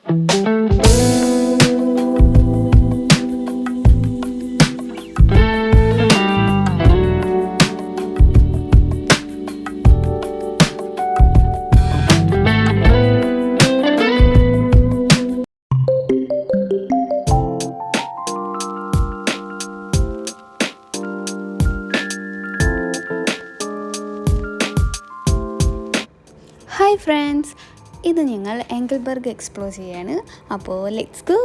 Hi friends, ഇത് ഞങ്ങൾ എങ്കിൾബർഗ് explore ചെയ്യാണ്. അപ്പോൾ ലെറ്റ്സ് ഗോ.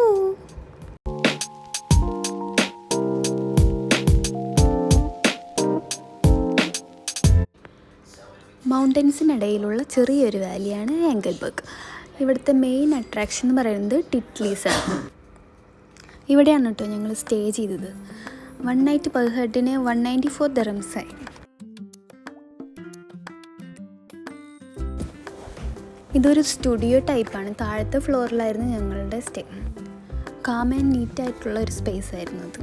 മൗണ്ടൻസിനിടയിലുള്ള ചെറിയൊരു വാലിയാണ് എങ്കിൾബർഗ്. ഇവിടുത്തെ മെയിൻ അട്രാക്ഷൻ എന്ന് പറയുന്നത് ടിറ്റ്ലീസാണ്. ഇവിടെയാണ് കേട്ടോ ഞങ്ങൾ സ്റ്റേ ചെയ്തത്. 1 നൈറ്റ് പെർ ഹെഡിന് 194 dirhams ആയി. ഇതൊരു സ്റ്റുഡിയോ ടൈപ്പാണ്. താഴത്തെ ഫ്ലോറിലായിരുന്നു ഞങ്ങളുടെ സ്റ്റേ. കാം ആൻഡ് നീറ്റായിട്ടുള്ള ഒരു സ്പേസ് ആയിരുന്നു അത്.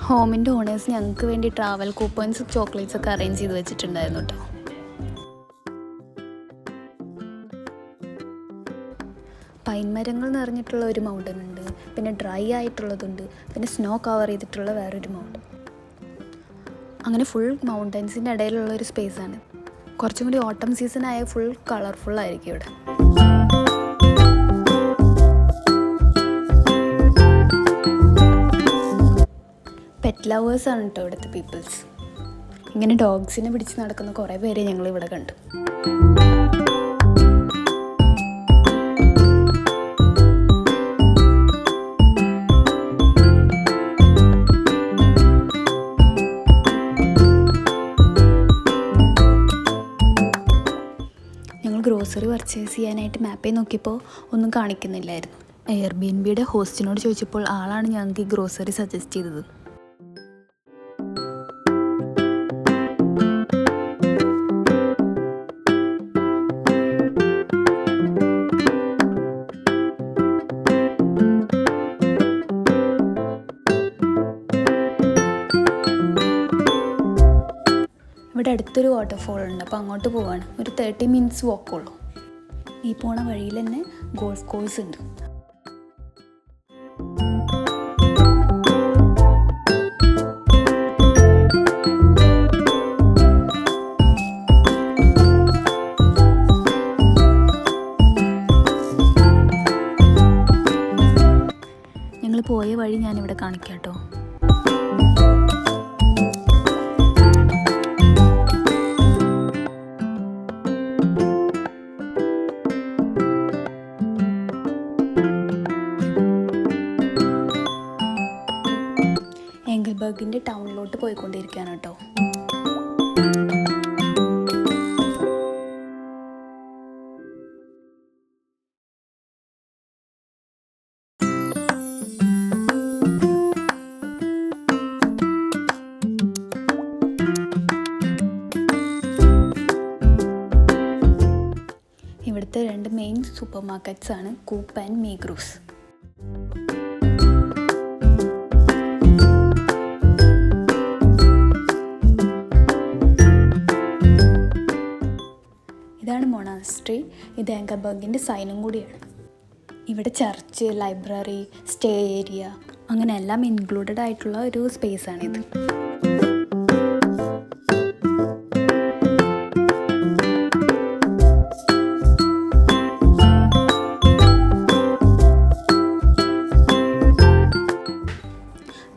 ഹോമിൻ്റെ ഓണേഴ്സ് ഞങ്ങൾക്ക് വേണ്ടി ട്രാവൽ കൂപ്പൺസ്, ചോക്ലേറ്റ്സ് ഒക്കെ അറേഞ്ച് ചെയ്ത് വെച്ചിട്ടുണ്ടായിരുന്നു കേട്ടോ. പൈൻ മരങ്ങൾ നിറഞ്ഞിട്ടുള്ള ഒരു മൗണ്ടൻ ഉണ്ട്, പിന്നെ ഡ്രൈ ആയിട്ടുള്ളതുണ്ട്, പിന്നെ സ്നോ കവർ ചെയ്തിട്ടുള്ള വേറൊരു മൗണ്ടൻ. അങ്ങനെ ഫുൾ മൗണ്ടൻസിൻ്റെ ഇടയിലുള്ള ഒരു സ്പേസാണ്. കുറച്ചും കൂടി ഓട്ടം സീസൺ ആയ ഫുൾ കളർഫുൾ ആയിരിക്കും ഇവിടെ. പെറ്റ് ലവേഴ്സാണ് കേട്ടോ ഇവിടുത്തെ പീപ്പിൾസ്. ഇങ്ങനെ ഡോഗ്സിനെ പിടിച്ച് നടക്കുന്ന കുറേ പേരെ ഞങ്ങൾ ഇവിടെ കണ്ടു. ഗ്രോസറി പർച്ചേസ് ചെയ്യാനായിട്ട് മാപ്പിൽ നോക്കിയപ്പോൾ ഒന്നും കാണിക്കുന്നില്ലായിരുന്നു. എയർബിഎൻബിയുടെ ഹോസ്റ്റിനോട് ചോദിച്ചപ്പോൾ ആളാണ് ഞങ്ങൾക്ക് ഈ ഗ്രോസറി സജസ്റ്റ് ചെയ്തത്. ഇവിടെ അടുത്തൊരു വാട്ടർഫോൾ ഉണ്ട്, അപ്പോൾ അങ്ങോട്ട് പോവാണ്. ഒരു 30 minutes വാക്കുള്ളൂ. ഈ പോണ വഴിയിൽ തന്നെ ഗോൾഫ് കോഴ്സ് ഉണ്ട്. ഞങ്ങൾ പോയ വഴി ഞാനിവിടെ കാണിക്കാം കേട്ടോ. എങ്കിൾബർഗിൻ്റെ ടൗണിലോട്ട് പോയിക്കൊണ്ടിരിക്കുകയാണ് കേട്ടോ. ഇവിടുത്തെ 2 മെയിൻ സൂപ്പർ മാർക്കറ്റ്സ് ആണ് കൂപ്പ് ആൻഡ് മീഗ്രൂസ്. ഇതാണ് മൊണാസ്ട്രി. ഇത് എങ്കിൾബർഗിൻ്റെ സൈനും കൂടിയാണ്. ഇവിടെ ചർച്ച്, ലൈബ്രറി, സ്റ്റേ ഏരിയ അങ്ങനെ എല്ലാം ഇൻക്ലൂഡഡ് ആയിട്ടുള്ള ഒരു സ്പേസാണിത്.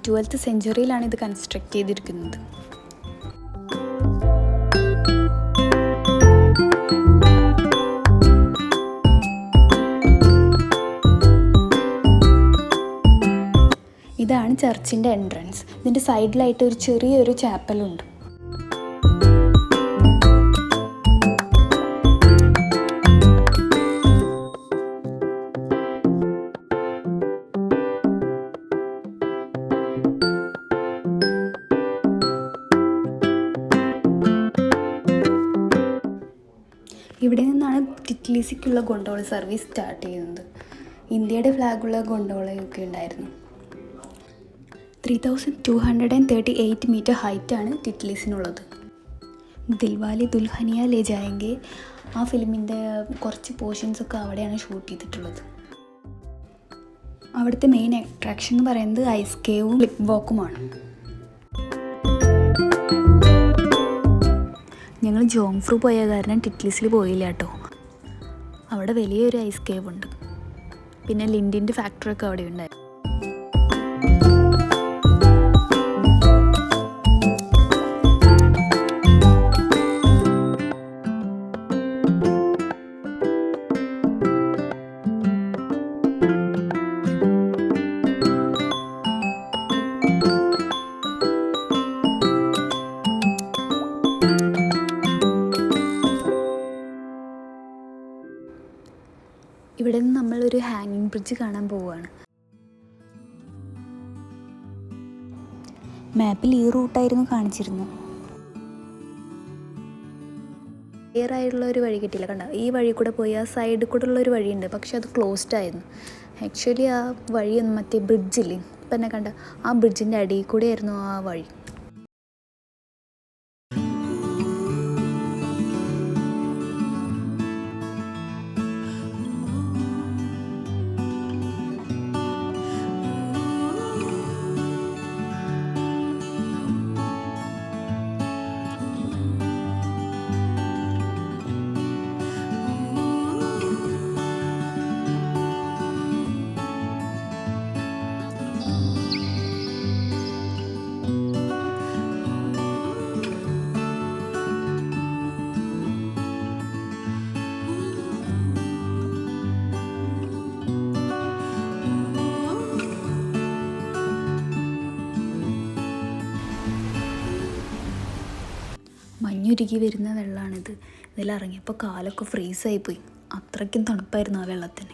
ട്വൽത്ത് സെഞ്ച്വറിയിലാണ് ഇത് കൺസ്ട്രക്ട് ചെയ്തിരിക്കുന്നത്. ഇതാണ് ചർച്ചിൻ്റെ എൻട്രൻസ്. ഇതിൻ്റെ സൈഡിലായിട്ട് ഒരു ചെറിയൊരു ചാപ്പലുണ്ട്. ഇവിടെ നിന്നാണ് ടിറ്റ്ലീസിക്കുള്ള ഗൊണ്ടോള സർവീസ് സ്റ്റാർട്ട് ചെയ്യുന്നത്. ഇന്ത്യയുടെ ഫ്ലാഗുള്ള ഗൊണ്ടോളയൊക്കെ ഉണ്ടായിരുന്നു. 3238 മീറ്റർ ഹൈറ്റാണ് ടിറ്റ്ലീസിനുള്ളത്. ദിൽവാലെ ദുൽഹനിയ ലേ ജായെങ്കെ ആ ഫിലിമിൻ്റെ കുറച്ച് പോർഷൻസൊക്കെ അവിടെയാണ് ഷൂട്ട് ചെയ്തിട്ടുള്ളത്. അവിടുത്തെ മെയിൻ അട്രാക്ഷൻ എന്ന് പറയുന്നത് ഐസ് കേവും ലിപ് വാക്കുമാണ്. ഞങ്ങൾ ജോങ്ഫ്രു പോയ കാരണം ടിറ്റ്ലിസിൽ പോയില്ല കേട്ടോ. അവിടെ വലിയൊരു ഐസ് കേവ് ഉണ്ട്, പിന്നെ ലിൻഡിൻ്റെ ഫാക്ടറിയൊക്കെ അവിടെ ഉണ്ടായി. ഇവിടെ നിന്ന് നമ്മളൊരു ഹാങ്ങിങ് ബ്രിഡ്ജ് കാണാൻ പോവുകയാണ്. മാപ്പിൽ ഈ റൂട്ടായിരുന്നു കാണിച്ചിരുന്നത്. ക്ലിയർ ആയിട്ടുള്ള ഒരു വഴി കിട്ടിയില്ല. കണ്ട, ഈ വഴി കൂടെ പോയി ആ സൈഡിൽ കൂടെ ഉള്ളൊരു വഴിയുണ്ട്, പക്ഷെ അത് ക്ലോസ്ഡ് ആയിരുന്നു. ആക്ച്വലി ആ വഴിയൊന്നും മറ്റേ ബ്രിഡ്ജില്ലേ, ഇപ്പം എന്നെ കണ്ട ആ ബ്രിഡ്ജിൻ്റെ അടിയിൽ കൂടെ ആയിരുന്നു ആ വഴി. മഞ്ഞുരുകി വരുന്ന വെള്ളമാണിത്. ഇതിലിറങ്ങിയപ്പോൾ കാലൊക്കെ ഫ്രീസായി പോയി, അത്രയ്ക്കും തണുപ്പായിരുന്നു ആ വെള്ളത്തിന്.